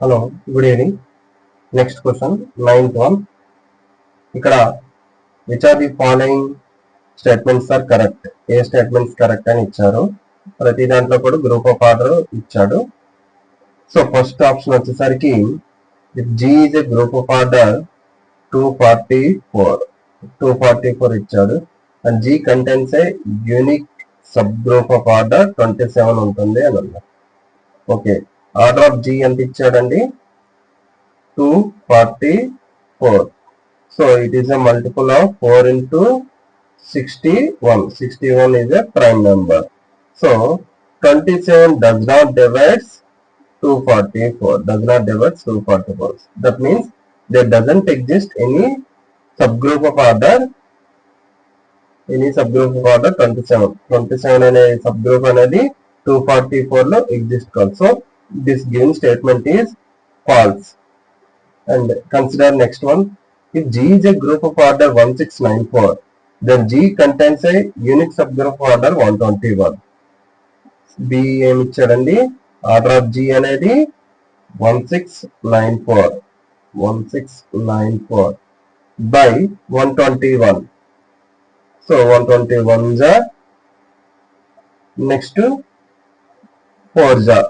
Hello, good evening. Next question, ninth one. ఇక్కడ which are the following statements are correct? ఏ statements correct అని ఇచ్చారు. ప్రతి దాంట్లో కూడా గ్రూప్ ఆఫ్ ఆర్డర్ ఇచ్చాడు. సో ఫస్ట్ ఆప్షన్ వచ్చేసరికి G is a group of order 244 ఇచ్చాడు. And G contains a unique subgroup of order 27 ఉంటుంది అని అన్నారు. ఓకే, ఆర్డర్ ఆఫ్ జీ ఎంత ఇచ్చాడండి? 244. So it is a multiple of 4 into 61. 61 is a prime number. So 27 does not divide 244. Does not divide 244. That means there doesn't exist any subgroup of order. Any subgroup of order 27. 27 అనే subgroup అనేది 244 లో exist కాదు. So this given statement is false. And consider next one. If G is a group of order 1694, then G contains a unique subgroup of order 121. B ఏమి ఇచ్చాడండి? Order of G అనేది 1694 by 121. So 121 ja, next 4 ja.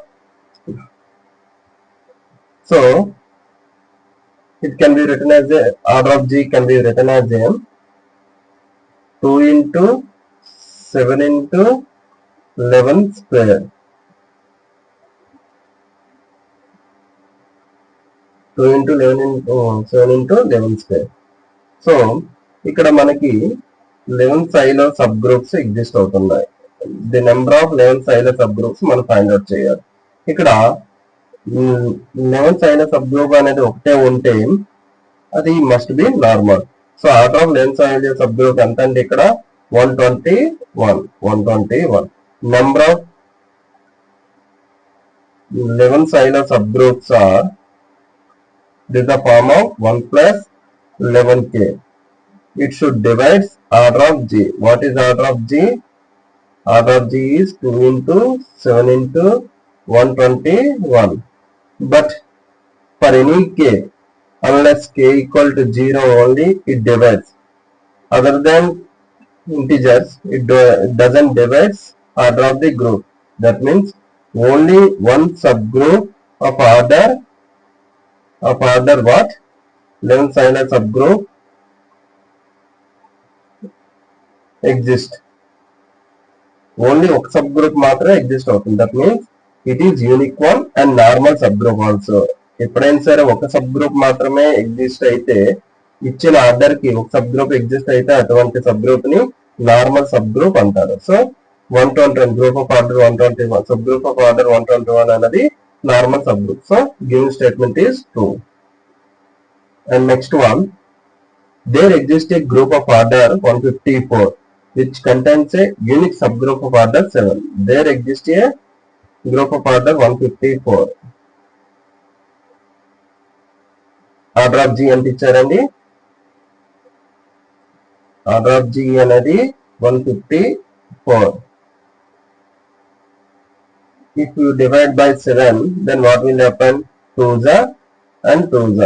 So it can be written as a order of G can be written as a 2 into 7 into 11 square. 2 into 11 into 7 into 11 square. So ఇక్కడ మనకి 11 Sylow subgroups exist అవుతున్నాయి. The number of 11 Sylow subgroups మనం find out చేయాలి. ఇక్కడ 11 Sylow sub group అనేది ఒకటే ఉంటే అది must be normal. So order of 11 Sylow subgroup ఎంత అంటే ఇక్కడ 121. Number of 11 Sylow subgroups are this is the form of 1 plus 11k. It should divide order of G. What is order of G? Order of G is 2 into 7 into 121. But for any k, unless k equal to 0 only, it divides. Other than integers, it doesn't divide order of the group. That means only one subgroup of order what? 11 silent subgroup exist. Only one subgroup మాత్రమే exist అవుతుంది. That means it is unique one and normal sub group also. ఎప్పుడైనా సరే ఒక sub group మాత్రమే exist అయితే, ఇచ్చిన order కి ఒక సబ్ గ్రూప్ ఎగ్జిస్ట్ అయితే అటువంటి సబ్ గ్రూప్ ని నార్మల్ సబ్ గ్రూప్ అంటారు. So 121 group of order 121, sub group of order 121 అనేది normal sub group. So given statement is true. And next one, there exists a group of order 154 which contains a unique subgroup of order 7. There exists a group of order 154. Order of G ఎంత ఇచ్చారండి? Order of G అనేది 154. If you divide by 7, then what will happen? 2s and 2s.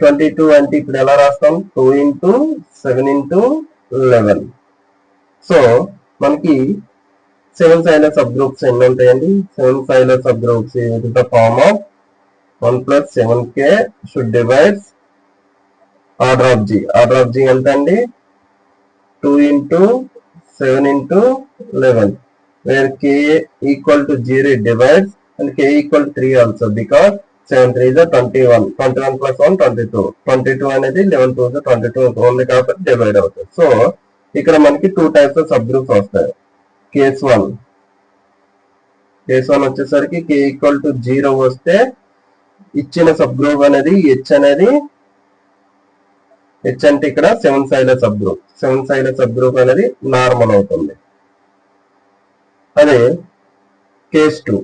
22 అంటే ఇప్పుడు ఎలా రాస్తాం? 2 into 7 into 11. So మనకి 7 Sylow subgroups ఎన్ని ఉంటాయండి? 7 Sylow subgroups in the form of 1 plus 7k should divide order of G. Order of G ఎంత అండి? 2 into 7 into 11, where k equal to 0 divides and k equal to 3 also, because 7 3 is 21. 21 plus 1 22. 22 అనేది 11 2 is 22 only కాబట్టి divide అవుతుంది. So ఇక్కడ మనకి 2 types of sub groups వస్తాయి. Case 1 వచ్చేసరికి k equal to 0 వస్తే ఇచ్చిన సబ్ గ్రూప్ అనేది h అంటే ఇక్కడ 7 Sylow sub group. 7 Sylow sub group అనేది నార్మల్ అవుతుంది. అదే కేస్ 2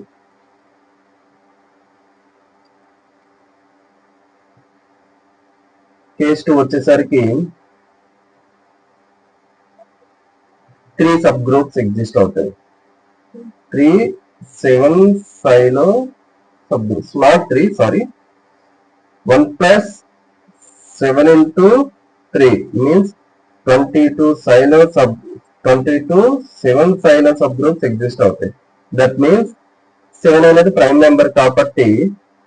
వచ్చేసరికి 3 సబ్ గ్రూప్స్ ఎగ్జిస్ట్ అవుతాయి. 3 7 Sylow subgroups, not 3, sorry, 1 plus 7 into 3 means 22 silo sub 22 7 silo subgroups exist అవుతాయి. దట్ మీన్స్ 7 అనేది ప్రైమ్ నెంబర్ కాబట్టి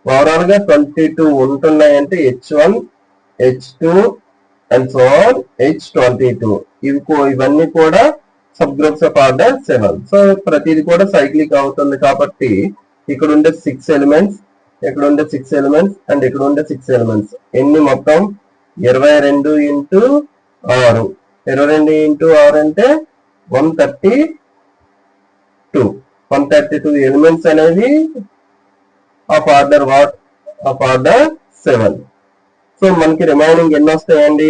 ఓవరాల్ గా 22 ఉంటున్నాయంటే H1 H2 and so on H22 ఇవన్నీ కూడా sub groups of order 7. So ప్రతిది కూడా cyclic అవుతుంది కాబట్టి ఇక్కడ ఉండే 6 ఎలిమెంట్స్, ఇక్కడ ఉండే 6 ఎలిమెంట్స్ అండ్ ఇక్కడ ఉండే 6 ఎలిమెంట్స్ ఎన్ని మొత్తం 22 ఇంటూ 6. 22 ఇంటూ 6 అంటే 132 ఎలిమెంట్స్ అనేవి of order of order 7. So మనకి రిమైనింగ్ ఎన్ని వస్తాయండి?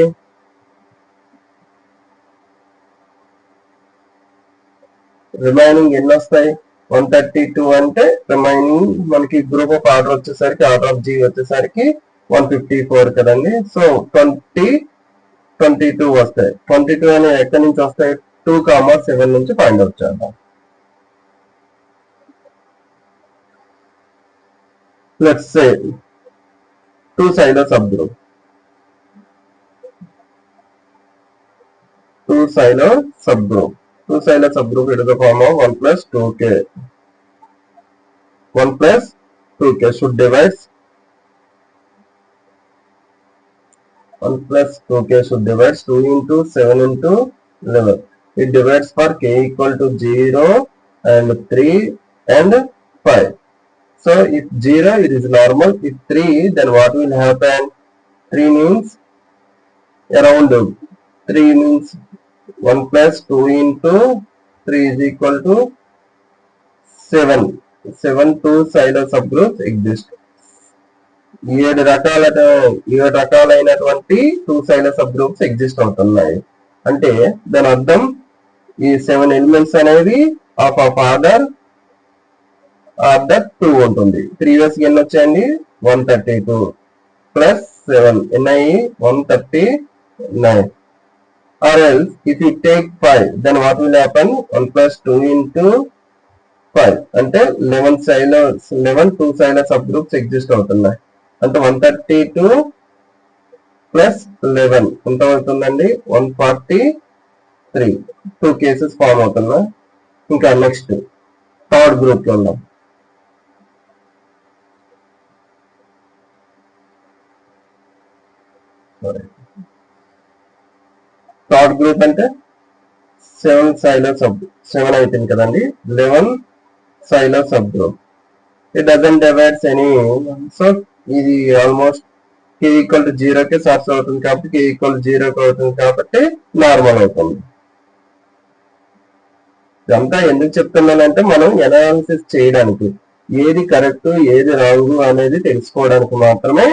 రిమైనింగ్ ఎన్ని వస్తాయి? 132 అంటే రిమైనింగ్ మనకి గ్రూప్ ఆఫ్ ఆర్డర్ వచ్చేసరికి ఆర్డర్ ఆఫ్ జీ వచ్చేసరికి 154 కదండి. సో 22 వస్తాయి. 22 అనే ఎక్కడి నుంచి వస్తాయి? 2,7 నుంచి ఫైండ్ అవుట్ చేద్దాం. Let's say 2 Sylow subgroup, 2 Sylow subgroup, 2 Sylow subgroup it is the form of 1 plus 2k. 1 plus 2k should divide 1 plus 2k should divide 2 into 7 into 11. It divides for k equal to 0 and 3 and 5. So if 0 it is normal, if 3 then what will happen? 3 means around 3 means 1 plus 2 into 3 is equal to 7. 7 2 silo subgroups exist. 7 రకాలైనటువంటి 2 Sylow subgroups exist అవుతున్నాయి. అంటే దాని అర్థం ఈ 7 elements అనేవి of order 2 ఉంటుంది. Previous ఎన్ని వచ్చాయండి? 132 ప్లస్ 7 ఎన్ని? 139. Or else if you take 5 then what will happen? 1 plus 2 into 5 అంటే 11 2 సైలో సబ్ గ్రూప్స్ ఎగ్జిస్ట్ అవుతున్నాయి. అంటే 132 ప్లస్ 11 ఎంత అవుతుందండి? 143. 2 కేసెస్ ఫామ్ అవుతున్నాయి. ఇంకా నెక్స్ట్ థర్డ్ గ్రూప్ లో ఉన్నాం. థర్డ్ గ్రూప్ అంటే 7 సైలో సబ్ 7 అయిపోయింది కదండి. 11 Sylow subgroup. It doesn't divides any. So ఇది ఆల్మోస్ట్ k ఈక్వల్ టు 0 కి సార్స్ అవుతుంది కాబట్టి k ఈక్వల్ టు 0 కి అవుతుంది కాబట్టి నార్మల్ అవుతుంది. ఇదంతా ఎందుకు చెప్తున్నానంటే మనం ఎనాలిసిస్ చేయడానికి, ఏది కరెక్ట్ ఏది రాంగ్ అనేది తెలుసుకోవడానికి మాత్రమే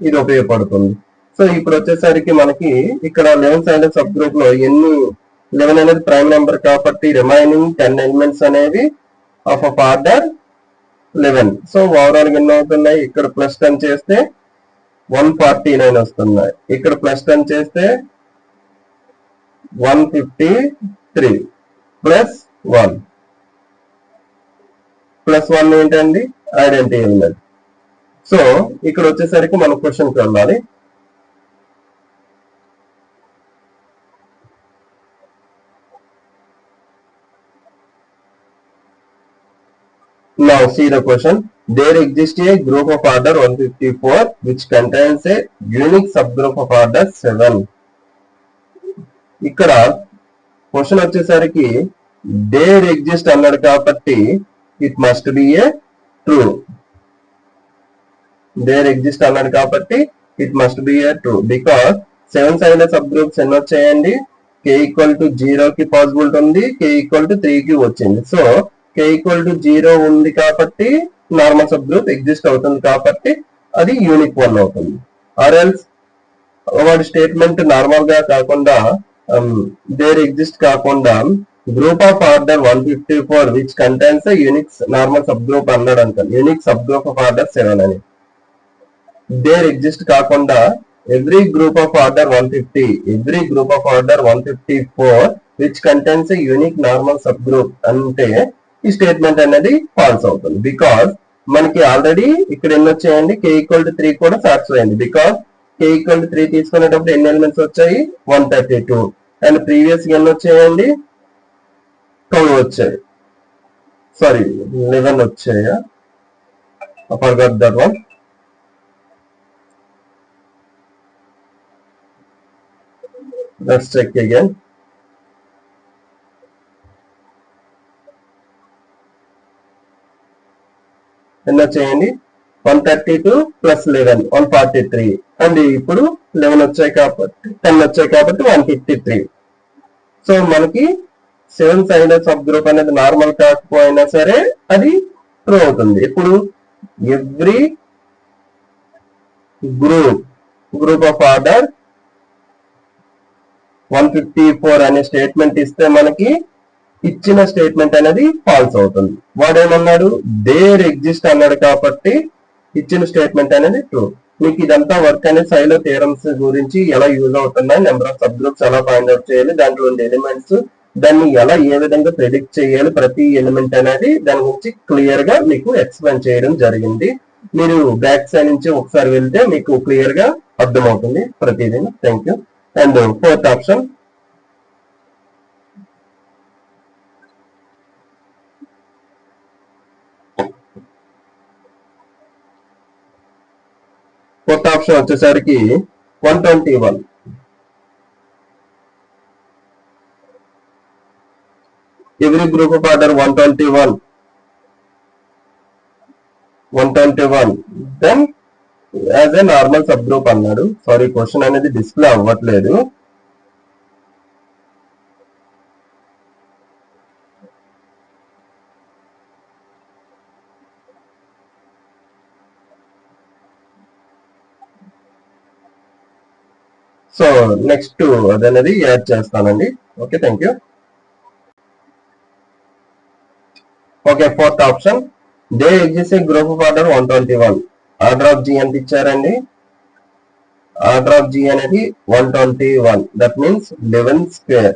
ఇది ఉపయోగపడుతుంది. సో ఇప్పుడు వచ్చేసరికి మనకి ఇక్కడ 11 సైలో సబ్ గ్రూప్ లో 11 అనేది ప్రైమ్ నెంబర్ కాబట్టి రిమైనింగ్ 10 ఎలిమెంట్స్ అనేవి ఆఫ్ ఆర్డర్ 11. సో ఓవరాల్ ఎన్ని అవుతున్నాయి? ఇక్కడ ప్లస్ 10 చేస్తే 149 వస్తున్నాయి. ఇక్కడ ప్లస్ 10 చేస్తే 153 ప్లస్ 1 ప్లస్ 1 ఏంటండి? Identity element. సో ఇక్కడ వచ్చేసరికి మనం క్వశ్చన్కి వెళ్ళాలి. Now see the question. There exists a group of order 154 which contains a unique subgroup of order 7. ఇక్కడ క్వశ్చన్ వచ్చేసరికి దేర్ ఎగ్జిస్ట్ అన్నాడు కాబట్టి it must be a true. There exist అన్నాడు కాబట్టి it must be a true because 7 Sylow subgroups ఎన్ని వచ్చాయండి? k equal to 0 కి possibility ఉంది, k ఈక్వల్ టు 3 కి వచ్చింది. సో k ఈక్వల్ టు 0 ఉంది కాబట్టి నార్మల్ సబ్ గ్రూప్ ఎగ్జిస్ట్ అవుతుంది కాబట్టి అది యూనిక్ 1 అవుతుంది. ఆర్ ఎల్స్ వాడి స్టేట్మెంట్ నార్మల్ గా కాకుండా దేర్ ఎగ్జిస్ట్ కాకుండా group of order 154 which contains unique normal sub group అన్నాడు అంటారు. Unique subgroup of order 7 అని. దేర్ ఎగ్జిస్ట్ కాకుండా every group of order 150, every group of order 154 which contains a unique normal sub group అంటే ఈ statement అనేది falls అవుతుంది. Because మనకి already ఇక్కడ ఎన్ని వచ్చాయండి, k ఈక్వల్ టు 3 కూడా సాటిస్ఫై అయింది. బికాస్ k ఈక్వల్ టు 3 తీసుకునేటప్పుడు ఎన్ని ఎలిమెంట్స్ వచ్చాయి, 132. అండ్ ప్రీవియస్ గా ఎన్ని వచ్చాయండి, 12 వచ్చాయి, సారీ 11 వచ్చాయా, I forgot that one. Let's check again. ఎన్ని వచ్చాయండి, 132 ప్లస్ 11 143. అండ్ ఇప్పుడు 11 వచ్చాయి కాబట్టి 10 వచ్చాయి కాబట్టి 153. సో మనకి 7 సైడెడ్ సబ్ గ్రూప్ అనేది నార్మల్ కాకపోయినా సరే అది ట్రూ అవుతుంది. ఇప్పుడు ఎవ్రీ గ్రూప్ ఆఫ్ ఆర్డర్ 154 అనే స్టేట్మెంట్ ఇస్తే మనకి ఇచ్చిన స్టేట్మెంట్ అనేది ఫాల్స్ అవుతుంది. వాడేమన్నాడు, దేర్ ఎగ్జిస్ట్ అన్నాడు కాబట్టి ఇచ్చిన స్టేట్మెంట్ అనేది ట్రూ. మీకు ఇదంతా వర్క్ అనేది సైలో థియరమ్స్ గురించి ఎలా యూజ్ అవుతున్నాయి, నెంబర్ ఆఫ్ సబ్ గ్రూప్స్ ఎలా ఫైండ్ అవుట్ చేయాలి, దాంట్లో ఉండే ఎలిమెంట్స్ దాన్ని ఎలా ఏ విధంగా ప్రెడిక్ట్ చేయాలి, ప్రతి ఎలిమెంట్ అనేది దాని గురించి క్లియర్ గా మీకు ఎక్స్ప్లెయిన్ చేయడం జరిగింది. మీరు బ్యాక్ సైడ్ నుంచి ఒకసారి వెళ్తే మీకు క్లియర్ గా అర్థమవుతుంది ప్రతిదీ. Thank you. And fourth option, fourth option వచ్చేసరికి 121. Every group of order 121 then as a normal sub group అన్నాడు. సారీ క్వశ్చన్ అనేది డిస్ప్లే అవ్వట్లేదు. సో నెక్స్ట్ అదనేది యాడ్ చేస్తానండి. Okay, thank you. Okay, fourth option, they exist a group of order 121. Order of G ఎంత ఇచ్చారండి, order of G అనేది 121. That means 11 square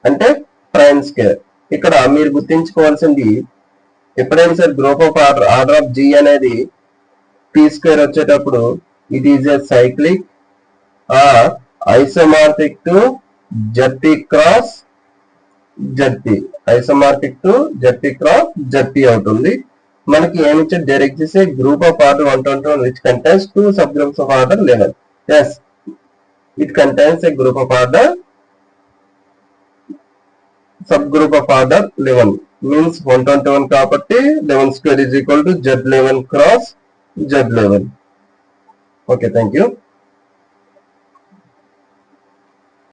అంటే prime square. ఇక్కడ మీరు గుర్తించుకోవాల్సింది, ఎప్పుడైనా సరే group of order of G అనేది పీ స్క్వేర్ వచ్చేటప్పుడు it is a cyclic or isomorphic to ZP cross ZP, isomorphic to ZP cross ZP అవుతుంది. మనకి ఏమి ఇచ్చే, there exist a group of order 121 which contains 2 subgroups of order 11. Yes, it contains a group of order subgroup of order 11 means 121 కాబట్టి 11 square is equal to Z11 cross Z11. Okay, thank you.